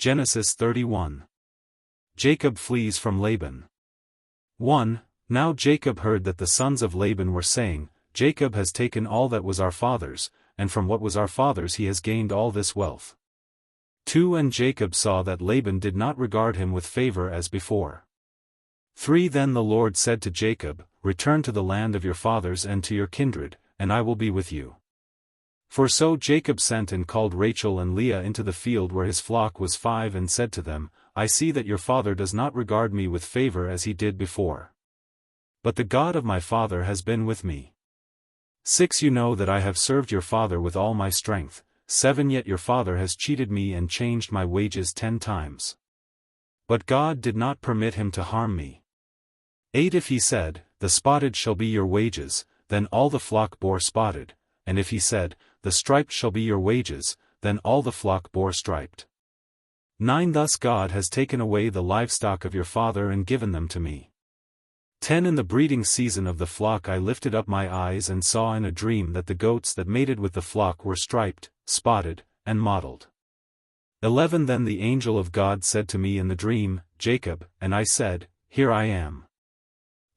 Genesis 31. Jacob flees from Laban. 1. Now Jacob heard that the sons of Laban were saying, Jacob has taken all that was our father's, and from what was our father's he has gained all this wealth. 2. And Jacob saw that Laban did not regard him with favor as before. 3. Then the Lord said to Jacob, Return to the land of your fathers and to your kindred, and I will be with you. For so Jacob sent and called Rachel and Leah into the field where his flock was 5 and said to them, I see that your father does not regard me with favor as he did before. But the God of my father has been with me. 6. You know that I have served your father with all my strength. 7. Yet your father has cheated me and changed my wages 10 times. But God did not permit him to harm me. 8. If he said, The spotted shall be your wages, then all the flock bore spotted, and if he said, The striped shall be your wages, then all the flock bore striped. 9. Thus God has taken away the livestock of your father and given them to me. 10. In the breeding season of the flock I lifted up my eyes and saw in a dream that the goats that mated with the flock were striped, spotted, and mottled. 11. Then the angel of God said to me in the dream, Jacob, and I said, Here I am.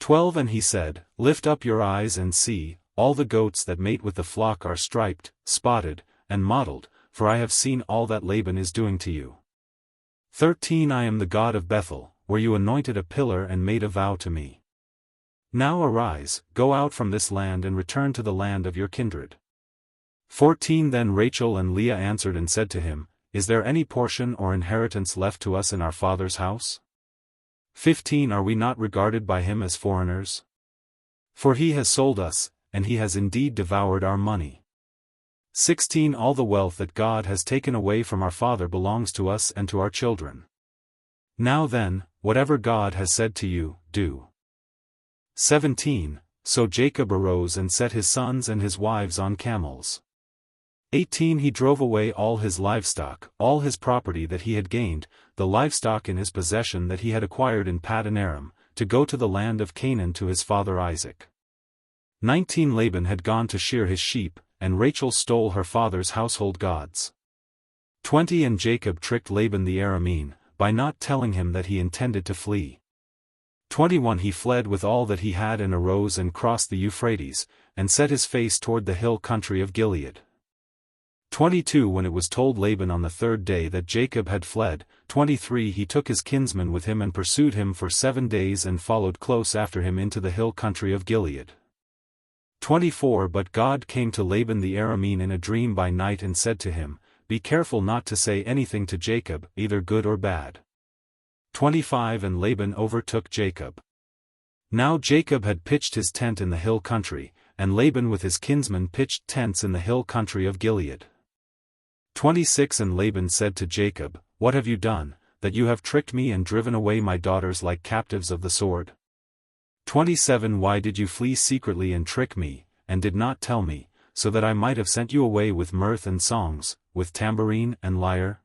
12. And he said, Lift up your eyes and see, all the goats that mate with the flock are striped, spotted, and mottled, for I have seen all that Laban is doing to you. 13. I am the God of Bethel, where you anointed a pillar and made a vow to me. Now arise, go out from this land and return to the land of your kindred. 14. Then Rachel and Leah answered and said to him, Is there any portion or inheritance left to us in our father's house? 15. Are we not regarded by him as foreigners? For he has sold us, and he has indeed devoured our money. 16. All the wealth that God has taken away from our father belongs to us and to our children. Now then, whatever God has said to you, do. 17. So Jacob arose and set his sons and his wives on camels. 18. He drove away all his livestock, all his property that he had gained, the livestock in his possession that he had acquired in Paddan Aram, to go to the land of Canaan to his father Isaac. 19. Laban had gone to shear his sheep, and Rachel stole her father's household gods. 20. And Jacob tricked Laban the Aramean, by not telling him that he intended to flee. 21. He fled with all that he had and arose and crossed the Euphrates, and set his face toward the hill country of Gilead. 22. When it was told Laban on the 3rd day that Jacob had fled, 23. He took his kinsman with him and pursued him for 7 days and followed close after him into the hill country of Gilead. 24. But God came to Laban the Aramean in a dream by night and said to him, Be careful not to say anything to Jacob, either good or bad. 25. And Laban overtook Jacob. Now Jacob had pitched his tent in the hill country, and Laban with his kinsmen pitched tents in the hill country of Gilead. 26. And Laban said to Jacob, What have you done, that you have tricked me and driven away my daughters like captives of the sword? 27. Why did you flee secretly and trick me, and did not tell me, so that I might have sent you away with mirth and songs, with tambourine and lyre?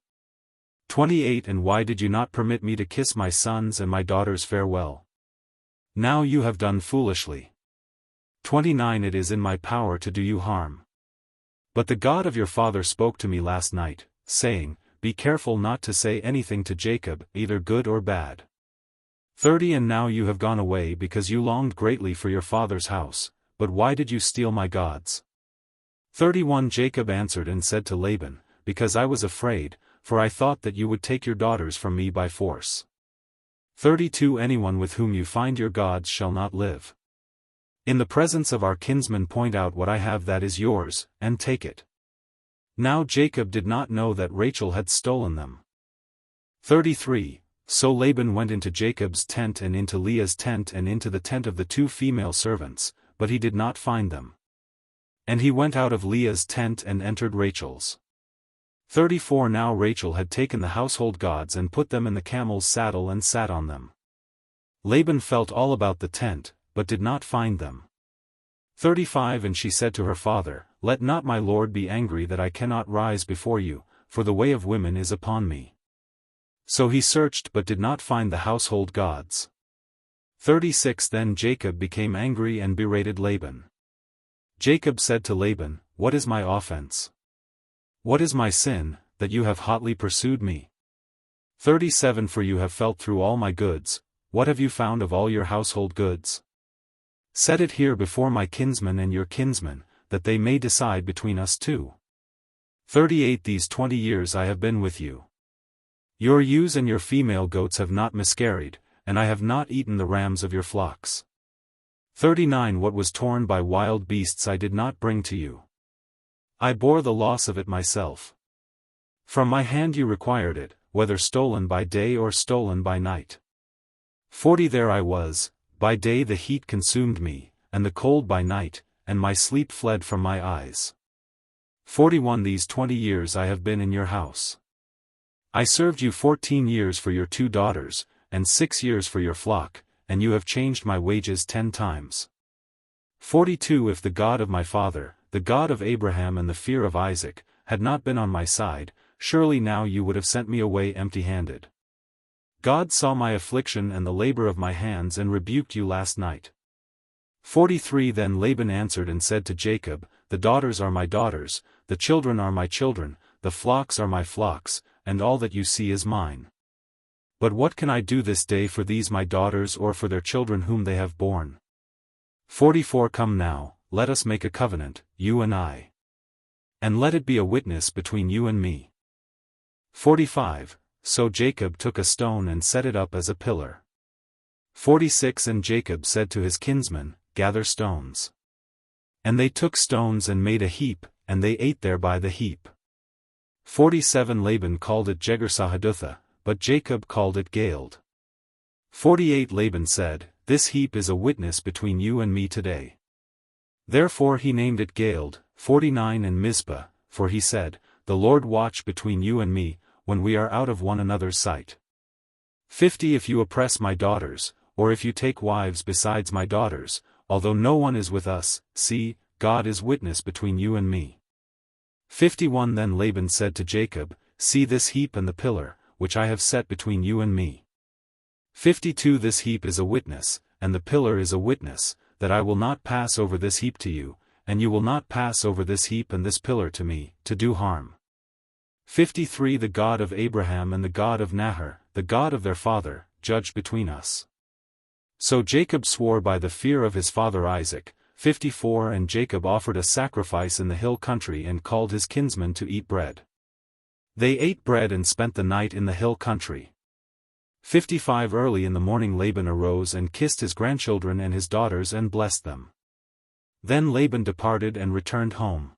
28. And why did you not permit me to kiss my sons and my daughters farewell? Now you have done foolishly. 29. It is in my power to do you harm. But the God of your father spoke to me last night, saying, Be careful not to say anything to Jacob, either good or bad. 30. And now you have gone away because you longed greatly for your father's house, but why did you steal my gods? 31. Jacob answered and said to Laban, Because I was afraid, for I thought that you would take your daughters from me by force. 32. Anyone with whom you find your gods shall not live. In the presence of our kinsmen point out what I have that is yours, and take it. Now Jacob did not know that Rachel had stolen them. 33. So Laban went into Jacob's tent and into Leah's tent and into the tent of the 2 female servants, but he did not find them. And he went out of Leah's tent and entered Rachel's. 34. Now Rachel had taken the household gods and put them in the camel's saddle and sat on them. Laban felt all about the tent, but did not find them. 35. And she said to her father, Let not my lord be angry that I cannot rise before you, for the way of women is upon me. So he searched but did not find the household gods. 36. Then Jacob became angry and berated Laban. Jacob said to Laban, What is my offense? What is my sin, that you have hotly pursued me? 37 For you have felt through all my goods, what have you found of all your household goods? Set it here before my kinsmen and your kinsmen, that they may decide between us two. 38 These 20 years I have been with you. Your ewes and your female goats have not miscarried, and I have not eaten the rams of your flocks. 39 What was torn by wild beasts I did not bring to you. I bore the loss of it myself. From my hand you required it, whether stolen by day or stolen by night. 40 There I was, by day the heat consumed me, and the cold by night, and my sleep fled from my eyes. 41 These 20 years I have been in your house. I served you 14 years for your 2 daughters, and 6 years for your flock, and you have changed my wages 10 times. 42 If the God of my father, the God of Abraham and the fear of Isaac, had not been on my side, surely now you would have sent me away empty-handed. God saw my affliction and the labor of my hands and rebuked you last night. 43 Then Laban answered and said to Jacob, The daughters are my daughters, the children are my children, the flocks are my flocks, and all that you see is mine. But what can I do this day for these my daughters or for their children whom they have borne? 44 Come now, let us make a covenant, you and I. And let it be a witness between you and me. 45 So Jacob took a stone and set it up as a pillar. 46 And Jacob said to his kinsmen, Gather stones. And they took stones and made a heap, and they ate there by the heap. 47 Laban called it Jegar-sahadutha, but Jacob called it Galeed. 48 Laban said, This heap is a witness between you and me today. Therefore he named it Galeed. 49 And Mizpah, for he said, The Lord watch between you and me, when we are out of one another's sight. 50 If you oppress my daughters, or if you take wives besides my daughters, although no one is with us, see, God is witness between you and me. 51 Then Laban said to Jacob, See this heap and the pillar, which I have set between you and me. 52 This heap is a witness, and the pillar is a witness, that I will not pass over this heap to you, and you will not pass over this heap and this pillar to me, to do harm. 53 The God of Abraham and the God of Nahor, the God of their father, judged between us. So Jacob swore by the fear of his father Isaac. 54 And Jacob offered a sacrifice in the hill country and called his kinsmen to eat bread. They ate bread and spent the night in the hill country. 55 Early in the morning Laban arose and kissed his grandchildren and his daughters and blessed them. Then Laban departed and returned home.